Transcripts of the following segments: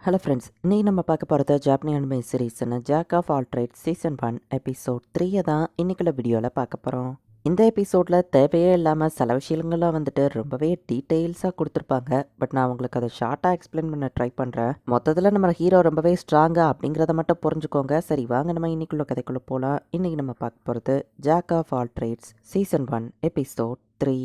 Hello friends, இன்னைக்கு நம்ம பார்க்க போகிறது ஜாப்பனீஸ் அனிமே சீரீஸ்னு jack of all trades season 1 episode 3 தான் இன்னைக்குள்ள வீடியோவில் பார்க்க போகிறோம். இந்த எபிசோடில் தேவையே இல்லாமல் சில விஷயங்கள்லாம் வந்துட்டு ரொம்பவே டீட்டெயில்ஸாக கொடுத்துருப்பாங்க. பட் நான் உங்களுக்கு அதை ஷார்ட்டாக எக்ஸ்பிளைன் பண்ண ட்ரை பண்ணுறேன். மொத்தத்தில் நம்ம ஹீரோ ரொம்பவே ஸ்ட்ராங்காக அப்படிங்கிறத மட்டும் புரிஞ்சுக்கோங்க. சரி வாங்க நம்ம இன்னைக்குள்ள கதைக்குள்ளே போகலாம். இன்றைக்கி நம்ம பார்க்க போகிறது Jack of all trades season 1 episode 3.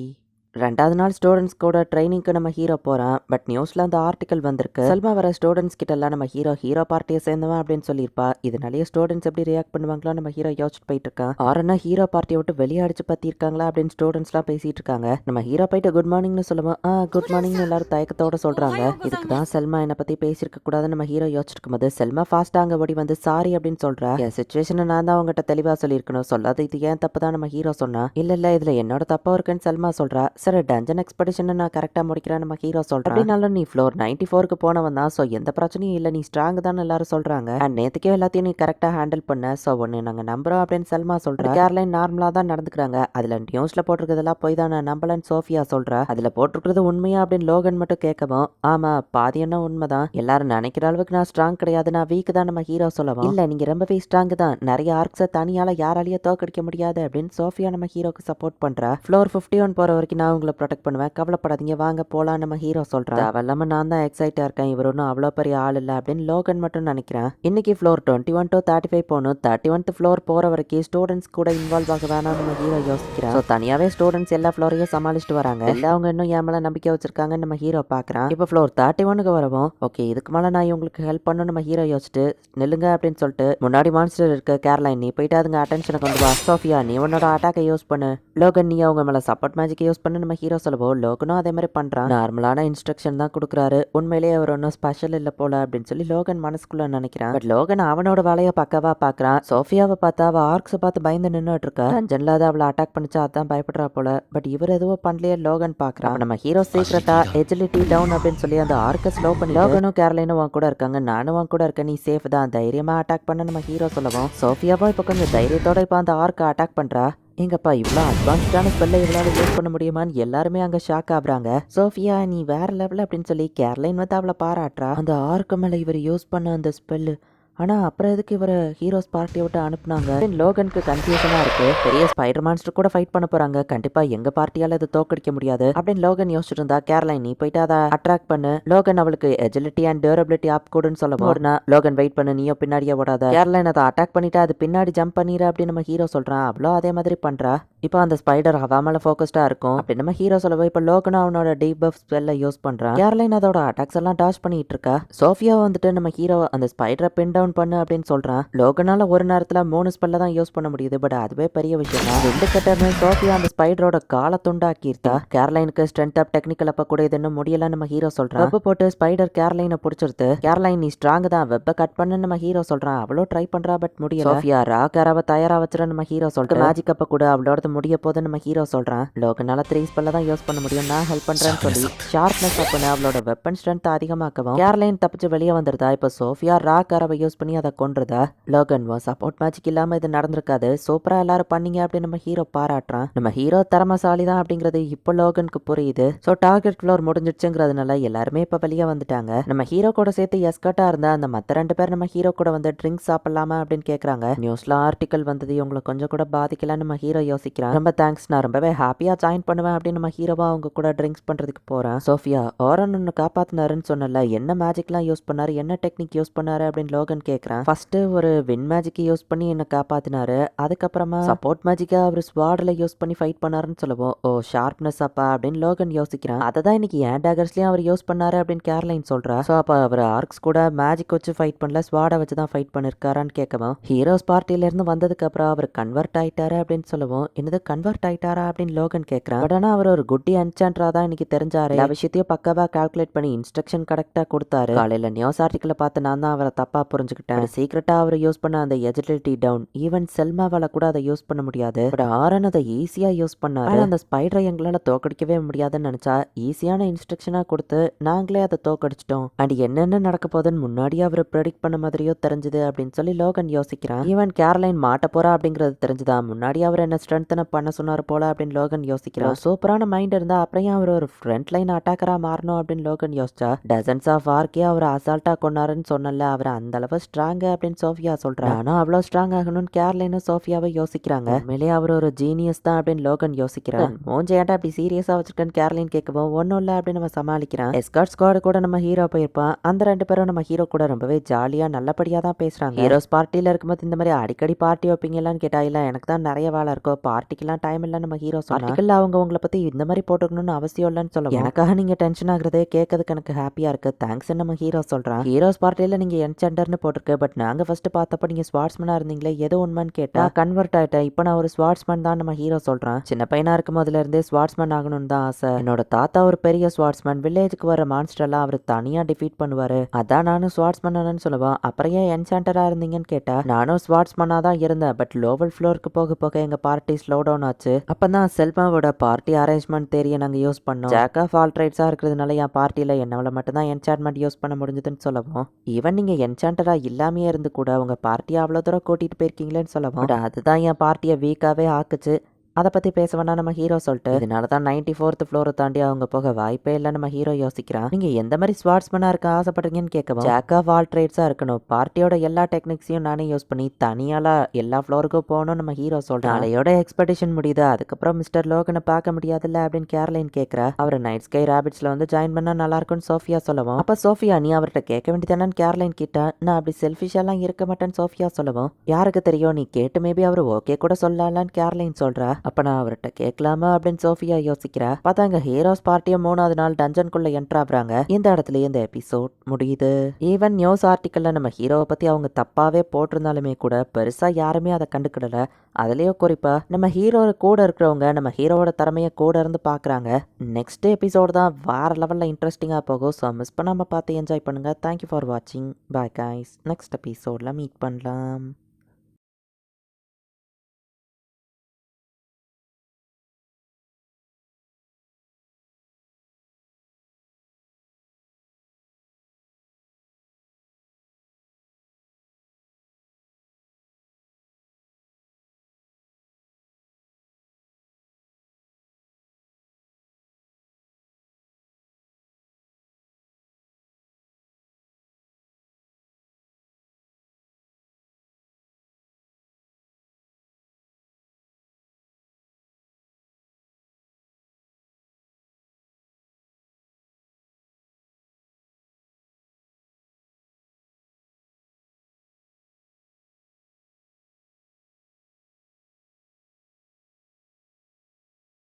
2வது நாள் ஸ்டூடெண்ட்ஸ் கூட ட்ரைனிங்க்கு நம்ம ஹீரோ போகிறான். பட் நியூஸில் அந்த ஆர்டிக்கல் வந்திருக்கு. செல்மா வர ஸ்டூடெண்ட்ஸ் கிட்டலாம் நம்ம ஹீரோ பார்ட்டியை சேர்ந்தவன் அப்படின்னு சொல்லியிருப்பா. இதனாலேயே ஸ்டூடெண்ட்ஸ் எப்படி ரியாக்ட் பண்ணுவாங்களோ நம்ம ஹீரோ யோசிச்சுட்டு போயிட்டு இருக்கான். ஆரனா ஹீரோ பார்ட்டியை விட்டு வெளியே அடிச்சு பற்றிருக்காங்களா அப்படின்னு ஸ்டூடெண்ட்ஸ்லாம் பேசிட்டு இருக்காங்க. நம்ம ஹீரோ போயிட்டு குட் மார்னிங்னு சொல்லுவோம். குட் மார்னிங்னு எல்லாரும் தயக்கத்தோட சொல்கிறாங்க. இதுக்கு தான் செல்மா என்னை பற்றி பேசியிருக்க கூடாதுன்னு நம்ம ஹீரோ யோசிச்சுட்டு இருக்கும்போது செல்மா ஃபாஸ்ட்டாக அங்கே ஓடி வந்து சாரி அப்படின்னு சொல்கிறா. என் சுச்சுவேஷனை நான் தான் அவங்ககிட்ட தெளிவாக சொல்லியிருக்கணும். சொல்லாத இது ஏன் தப்பு தான் நம்ம ஹீரோ சொன்னா. இல்லை இதில் என்னோட தப்பாக இருக்குன்னு செல்மா சொல்கிறா. சரி டஞ்சன் எக்ஸ்பெடிஷனை நான் கரெக்டாக முடிக்கிறேன் நம்ம ஹீரோ சொல்கிறேன். அப்படின்னாலும் நீ ஃப்ளோர் 94க்கு போனவன் தான். ஸோ எந்த பிரச்சனையும் இல்லை, நீ ஸ்ட்ராங் தான் எல்லாரும் சொல்கிறாங்க. அண்ட் நேற்றுக்கே எல்லாத்தையும் நீ கரெக்டாக ஹேண்டில் பண்ண. ஸோ ஒன்று நாங்கள் நம்புகிறோம் அப்படின்னு செல்மா சொல்கிறேன். கேர்லைன் நார்மலாக தான் நடந்துக்கிறாங்க. அதில் நியூஸில் போட்டிருக்கிறதெல்லாம் போய் தான் நான் நம்பலன்னு சோஃபியா சொல்கிறா. அதில் போட்டிருக்கிறது உண்மையா அப்படின்னு லோகன் மட்டும் கேட்கவும், ஆமாம் பாதி என்ன உண்மைதான். எல்லாரும் நினைக்கிற அளவுக்கு நான் ஸ்ட்ராங் கிடையாது, நான் வீக் தான் நம்ம ஹீரோ சொல்லவும், இல்லை நீங்கள் ரொம்பவே ஸ்ட்ராங் தான், நிறைய ஆர்க்ஸை தனியால் யாராலேயே தோக்கடிக்க முடியாது அப்படின்னு சோஃபியா நம்ம ஹீரோக்கு சப்போர்ட் பண்ணுறா. ஃப்ளோர் 51 போகிற வரைக்கும் நான் உங்களை ப்ரொடெக்ட் பண்ணுவேன், கவலைப்படாதீங்க வாங்க போலாம் நம்ம ஹீரோ சொல்றான். அவல்லாம நான் தான் எக்ஸைட்டா இருக்கேன், இவர் ஒன்றும் அவ்வளோ பெரிய ஆள் இல்லை அப்படின்னு லோகன் மட்டும் நினைக்கிறேன். இன்னைக்கு ஃப்ளோர் 21 to 35 போகணும். 31th ஃப்ளோர் போற வரைக்கும் ஸ்டூடெண்ட்ஸ் கூட இன்வால்வ் ஆக வேணாம் நம்ம ஹீரோ யோசிக்கிறான். ஸோ தனியாவே ஸ்டூடெண்ட்ஸ் எல்லா ஃப்ளோரையும் சமாளிச்சுட்டு வராங்க. எல்லாம் அவங்க இன்னும் என் மேல நம்பிக்கை வச்சிருக்காங்க நம்ம ஹீரோ பாக்குறான். இப்போ ஃப்ளோர் 31க்கு வரவும், ஓகே இதுக்கு மேல நான் உங்களுக்கு ஹெல்ப் பண்ணணும் நம்ம ஹீரோ யோசிச்சுட்டு நில்லுங்க அப்படின்னு சொல்லிட்டு, முன்னாடி மான்ஸ்டர் இருக்கு கேர்லைன், நீ போயிட்டு அதுங்க அட்டென்ஷனை கொண்டு வா. சோஃபியா நீ உன்னோட அட்டாக்கை யூஸ் பண்ணு. லோகன் நீ அவங்க மேல சப்போர்ட் மேஜிக்கை யூஸ் பண்ணு நம்ம ஹீரோ சொல்லவோ, லோகனும் அதே மாதிரி பண்றான். நார்மலான இன்ஸ்ட்ரக்ஷன் தான் கொடுக்குறாரு. உண்மையிலேயே அவர் ஒன்றும் ஸ்பெஷல் இல்லை போல அப்படின்னு சொல்லி லோகன் மனசுக்குள்ள நினைக்கிறான். பட் லோகன் அவனோட வேலையை பக்கவா பாக்குறான். சோஃபியாவை பார்த்தா அவ ஆர்க்ஸை பார்த்து பயந்து நின்றுட்டு இருக்கா. டஞ்சன்ல அவளை அட்டாக் பண்ணிச்சா அதான் பயப்படுறா போல. பட் இவர் எதுவும் பண்ணலையே லோகன் பாக்குறான். நம்ம ஹீரோ சீக்கிரட்டா எஜிலிட்டி டவுன் அப்படின்னு சொல்லி அந்த ஆர்க்கை ஸ்லோ பண்ணி, லோகனும் கேர்லைனும் உன் கூட இருக்காங்க, நானும் உன் கூட இருக்கேன், நீ சேஃப் தான், தைரியமா அட்டாக் பண்ண நம்ம ஹீரோ சொல்லவும், சோஃபியாவும் இப்போ கொஞ்சம் தைரியத்தோட இப்போ அந்த ஆர்க்கை அட்டாக் பண்றா. எங்கப்பா இவ்வளோ அட்வான்ஸ்டான ஸ்பெல்லை இவ்வளோ யூஸ் பண்ண முடியுமான்னு எல்லாருமே அங்கே ஷாக் ஆகுறாங்க. சோஃபியா நீ வேற லெவல் அப்படின்னு சொல்லி கேர்லைன் வந்து அவளை பாராட்டுறா. அந்த ஆர்க்கு மேலே இவர் யூஸ் பண்ண அந்த ஸ்பெல்லு, ஆனால் அப்புறம் எதுக்கு இவரை ஹீரோஸ் பார்ட்டியை விட்டு அனுப்புனாங்க. லோகனுக்கு கன்ஃபியூஷனாக இருக்கு. பெரிய ஸ்பைடர் மான்ஸ்டர் கூட ஃபைட் பண்ண போறாங்க, கண்டிப்பாக எங்க பார்ட்டியால் இதை தோக்கடிக்க முடியாது அப்படின்னு லோகன் யோசிச்சுட்டு இருந்தா. கேர்லைன் நீ போயிட்டு அதை அட்ராக்ட் பண்ணு. லோகன் அவளுக்கு எஜிலிட்டி அண்ட் டியூரபிலிட்டி அப் கூடுன்னு சொல்ல போறா. லோகன் வெயிட் பண்ணு, நீயோ பின்னாடியே ஓடாத. கேர்லைன் அதை அட்டாக் பண்ணிட்டு அது பின்னாடி ஜம்ப் பண்ணிடு அப்படின்னு நம்ம ஹீரோ சொல்றான். அவ்வளோ அதே மாதிரி பண்றா. இப்போ அந்த ஸ்பைடர் அவ மேல ஃபோக்கஸ்டா இருக்கும் அப்படின்னு நம்ம ஹீரோ சொல்லவோ, இப்போ லோகனும் அவனோட டீப் பஃப் ஸ்பெல்லை யூஸ் பண்றான். கேர்லைன் அதோட அட்டாக்ஸ் எல்லாம் டாஷ் பண்ணிட்டு இருக்கா. சோஃபியா வந்துட்டு நம்ம ஹீரோ அந்த ஸ்பைடரை பின் டவுன் பண்ணு அப்படின்னு சொல்றான். லோகனால ஒரு நேரத்துல 3 ஸ்பெல்ல தான் யூஸ் பண்ண முடியுது. பட் அதுவே பெரிய விஷயம் தான். 2 கட்டர்னு சோஃபியா அந்த ஸ்பைடரோட காலை துண்டாக்கிருத்தா. கேர்லைனுக்கு ஸ்ட்ரென்த் அப் டெக்னிக்கல் அப்ப கூட இது இன்னும் முடியல நம்ம ஹீரோ சொல்றான். வெப் போட்டு ஸ்பைடர் கேர்லைனை பிடிச்சிருது. கேர்லைன் நீ ஸ்ட்ராங் தான், வெப்ப கட் பண்ணு நம்ம ஹீரோ சொல்றான். அவ்வளோ ட்ரை பண்றா பட் முடியல. சோஃபியா ரா கேராவை தயாரா வச்சிட நம்ம ஹீரோ சொல்றான். மேஜிக் அப்ப கூட அவளோட முடிய போது நம்ம ஹீரோ சொல்றான். லோகனால 3 ஸ்பெல்ல தான் யூஸ் பண்ண முடியும், நான் ஹெல்ப் பண்றேன்னு சொல்லி ஷார்ப்னஸ் அப்பன்னு அவளோட வெப்பன் ஸ்ட்ரென்த் அதிகமாக்கவும் கேர்லைன் தப்பிச்சு வெளியே வந்துருதா. இப்போ சோஃபியா ரா கேராவை யூஸ் பண்ணி அதை கொன்றுதா. லோகன் சப்போர்ட் மேஜிக் இல்லாம இது நடந்திருக்காது, சூப்பரா எல்லாரும் பண்ணீங்க அப்படின்னு நம்ம ஹீரோ பாராட்டுறான். நம்ம ஹீரோ திறமசாலி தான் அப்படிங்கிறது இப்போ லோகனுக்கு புரியுது. ஸோ டார்கெட் ஃப்ளோர் முடிஞ்சிடுச்சுங்கிறதுனால எல்லாருமே இப்போ வெளியே வந்துட்டாங்க. நம்ம ஹீரோ கூட சேர்த்து எஸ்கட்டா இருந்தா அந்த மற்ற 2 பேர் நம்ம ஹீரோ கூட வந்து ட்ரிங்க்ஸ் சாப்பிடலாமா அப்படின்னு கேட்கறாங்க. நியூஸ்ல ஆர்டிக்கல் வந்தது இவங்களை கொஞ்சம் கூட பாதிக்கலன்னு நம்ம ஹீரோ யோசிக்கிறான். ரொம்ப தேங்க்ஸ், நான் ரொம்பவே ஹாப்பியா ஜாயின் பண்ணுவேன் அப்படின்னு நம்ம ஹீரோவா அவங்க கூட ட்ரிங்க்ஸ் பண்றதுக்கு போறேன். சோஃபியா ஓரன் ஒன்னு காப்பாத்தினாருன்னு சொன்னல, என்ன மேஜிக்லாம் யூஸ் பண்ணாரு, என்ன டெக்னிக் யூஸ் பண்ணாரு அப்படின்னு லோகன் கேட்கறான். ஃபர்ஸ்ட் ஒரு வின் மேஜிக் யூஸ் பண்ணி என்ன காப்பாத்தினாரு, அதுக்கப்புறமா சப்போர்ட் மேஜிக்கா அவர் ஸ்வார்ட்ல யூஸ் பண்ணி ஃபைட் பண்ணாருன்னு சொல்லுவோம். ஓ ஷார்ப்னஸ் அப்பா அப்படின்னு லோகன் யோசிக்கிறான். அதை தான் இன்னைக்கு ஏன் டேகர்ஸ்லயும் அவர் யூஸ் பண்ணாரு அப்படின்னு கேர்லைன் சொல்றா. ஸோ அப்போ அவர் ஆர்க்ஸ் கூட மேஜிக் வச்சு ஃபைட் பண்ணல, ஸ்வாடை வச்சு தான் ஃபைட் பண்ணிருக்காரான்னு கேட்கவும், ஹீரோஸ் பார்ட்டில இருந்து வந்ததுக்கு அப்புறம் அவர் கன்வெர்ட் ஆயிட்டாரு அப்படின்னு சொல்லுவோம். என்னது கன்வெர்ட் ஆயிட்டாரா அப்படின்னு லோகன் கேட்கறான். பட் ஆனால் அவர் ஒரு குட்டி என்சான்ட்ரா தான் இன்னைக்கு தெரிஞ்சாரு. எல்லா விஷயத்தையும் பக்கவா கால்குலேட் பண்ணி இன்ஸ்ட்ரக்ஷன் கரெக்டா கொடுத்தாரு. காலையில நியூஸ் ஆர்டிக்கல பார்த்து நான் தான் அவரை தப்பா புரிஞ்சுட்டேன். புரிஞ்சுக்கிட்டேன். சீக்கிரட்டா அவர் யூஸ் பண்ண அந்த எஜிலிட்டி டவுன் ஈவன் செல்மாவால கூட அதை யூஸ் பண்ண முடியாது. பட் ஆரன் அதை ஈஸியா யூஸ் பண்ணாரு. ஆனா அந்த ஸ்பைடரை எங்களால தோக்கடிக்கவே முடியாதுன்னு நினைச்சா ஈஸியான இன்ஸ்ட்ரக்ஷனா கொடுத்து நாங்களே அதை தோக்கடிச்சிட்டோம். அண்ட் என்னென்ன நடக்க போகுதுன்னு முன்னாடியே அவர் ப்ரெடிக்ட் பண்ண மாதிரியோ தெரிஞ்சது அப்படின்னு சொல்லி லோகன் யோசிக்கிறான். ஈவன் கேரளைன் மாட்ட போறா அப்படிங்கிறது தெரிஞ்சுதா, முன்னாடி அவர் என்ன ஸ்ட்ரென்த்தனை பண்ண சொன்னார் போல அப்படின்னு லோகன் யோசிக்கிறான். சூப்பரான மைண்ட் இருந்தா அப்புறம் ஏன் அவர் ஒரு ஃப்ரண்ட் லைன் அட்டாக்கரா மாறணும் அப்படின்னு லோகன் யோசிச்சா, டசன்ஸ் ஆஃப் ஆர்க்கே அவர் அசால்ட்டா கொண்டாருன்னு சொன்னல, அவர் அந்த அளவு ஸ்ட்ராங் அப்படின்னு சோஃபியா சொல்றான். ஆனா அவ்வளவு ஸ்ட்ராங் ஆகணும்னு கேரளைனும் சோஃபியாவை யோசிக்கிறாங்க. உண்மையிலேயே அவர் ஒரு ஜீனியஸ் தான் அப்படின்னு லோகன் யோசிக்கிறான். மோஞ்ச ஏன்டா அப்படி சீரியஸா வச்சிருக்கேன்னு கேரளின் கேட்கவும் ஒன்னும் இல்ல அப்படின்னு நம்ம சமாளிக்கிறான். எஸ்கார்ட் ஸ்குவாட் கூட நம்ம ஹீரோ போயிருப்பான். அந்த 2 பேரும் நம்ம ஹீரோ கூட ரொம்பவே ஜாலியா நல்லபடியா தான் பேசுறாங்க. ஹீரோஸ் பார்ட்டியில இருக்கும்போது இந்த மாதிரி அடிக்கடி பார்ட்டி வைப்பீங்களான்னு கேட்டா, இல்ல எனக்கு தான் நிறைய வேலை இருக்கும், பார்ட்டிக்கெல்லாம் டைம் இல்ல நம்ம ஹீரோ பார்ட்டிக்கல்ல அவங்க உங்களை பத்தி இந்த மாதிரி போட்டுக்கணும்னு அவசியம் இல்லைன்னு சொல்லுவோம். எனக்காக நீங்க டென்ஷன் ஆகுறதே கேட்கறதுக்கு எனக்கு ஹாப்பியா இருக்கு, தேங்க்ஸ் நம்ம ஹீரோ சொல்றான். ஹீரோஸ் பார்ட்டியில நீங்க என்சென்டர்னு போட்டிருக்கு, பட் நாங்க ஃபர்ஸ்ட் பார்த்தப்ப நீங்க ஸ்வாட்ஸ்மேனா இருந்தீங்களே, எது உண்மைன்னு கேட்டா கன்வெர்ட் ஆயிட்டேன், இப்போ நான் ஒரு ஸ்வாட்ஸ்மேன் தான் நம்ம ஹீரோ சொல்றான். சின்ன பையனா இருக்கும் போதுல இருந்தே ஸ்வாட்ஸ்மேன் ஆகணும்னு தான் ஆசை. என்னோட தாத்தா ஒரு பெரிய ஸ்வாட்ஸ்மேன், வில்லேஜுக்கு வர மான்ஸ்டர் எல்லாம் அவர் தனியா டிஃபீட் பண்ணுவாரு, அதான் நானும் ஸ்வாட்ஸ்மேன் சொல்லுவான். அப்புறம் ஏன் என்சாண்டரா இருந்தீங்கன்னு கேட்டா, நானும் ஸ்வாட்ஸ்மேனா தான் இருந்தேன், பட் லோவல் ஃப்ளோருக்கு போக போக எங்க பார்ட்டி ஸ்லோ டவுன் ஆச்சு. அப்பதான் செல்மாவோட பார்ட்டி அரேஞ்ச்மெண்ட் தேரிய நாங்க யூஸ் பண்ணோம். ஜாக் ஆஃப் ஆல் ட்ரைட்ஸா இருக்கிறதுனால என் பார்ட்டியில என்னால மட்டும் தான் என்சான்மெண்ட் யூஸ் பண்ண முடிஞ்சதுன்னு சொல்லவும், ஈவன் நீங்க என்சாண்டரா இல்லாமே இருந்து கூட உங்க பார்ட்டியை அவ்வளவு தூரம் கூட்டிட்டு போயிருக்கீங்களேன்னு சொல்லவும், அதுதான் என் பார்ட்டியை வீக்காவே ஆக்குச்சு, அதை பத்தி பேச வேணா நம்ம ஹீரோ சொல்லிட்டு, இதனாலதான் 94th ஃப்ளோரை தாண்டி அவங்க போக வாய்ப்பே இல்லை நம்ம ஹீரோ யோசிக்கிறான். நீங்க எந்த மாதிரி ஸ்வாட்ஸ்மேனா இருக்க ஆசைப்படுறீங்கன்னு கேட்கவும், ஜாக் ஆஃப் ஆல் ட்ரேட்ஸா இருக்கணும், பார்ட்டியோட எல்லா டெக்னிக்ஸையும் நானே யூஸ் பண்ணி தனியால எல்லா ஃப்ளோருக்கும் போகணும் நம்ம ஹீரோ சொல்றான். நாளையோட எக்ஸ்பெடிஷன் முடியுது, அதுக்கப்புறம் மிஸ்டர் லோகனை பார்க்க முடியாதுல்ல அப்படின்னு கேரளைன் கேட்கறா. அவர் நைட் ஸ்கை ராபிட்ஸ்ல வந்து ஜாயின் பண்ணா நல்லா இருக்கும்னு சோஃபியா சொல்லவும், அப்ப சோஃபியா நீ அவர்கிட்ட கேட்க வேண்டியதானு கேரளைன் கிட்ட, நான் அப்படி செல்ஃபிஷாலாம் இருக்க மாட்டேன்னு சோஃபியா சொல்லவும், யாருக்கு தெரியும் நீ கேட்டு மேபி அவர் ஓகே கூட சொல்லலான்னு கேரளைன் சொல்றா. அப்ப நான் அவர்கிட்ட கேட்கலாமா அப்படின்னு சோஃபியா யோசிக்கிறா. பார்த்தாங்க ஹீரோஸ் பார்ட்டியும் 3வது நாள் டஞ்சனுக்குள்ள என்டர் ஆகுறாங்க. இந்த இடத்துல இந்த எபிசோட் முடியுது. ஈவன் நியூஸ் ஆர்டிக்கல்ல நம்ம ஹீரோவை பத்தி அவங்க தப்பாவே போட்டிருந்தாலுமே கூட பெருசா யாருமே அதை கண்டுக்கிடல. அதுலயும் குறிப்பா நம்ம ஹீரோ கூட இருக்கிறவங்க நம்ம ஹீரோவோட திறமைய கூட இருந்து பாக்குறாங்க. நெக்ஸ்ட் எபிசோட் தான் வேற லெவல்ல இன்ட்ரெஸ்டிங்கா போகும். ஸோ மிஸ் பண்ணாம பார்த்து என்ஜாய் பண்ணுங்க. தேங்க்யூ ஃபார் வாட்சிங். Bye guys. நெக்ஸ்ட் எபிசோட்ல மீட் பண்ணலாம்.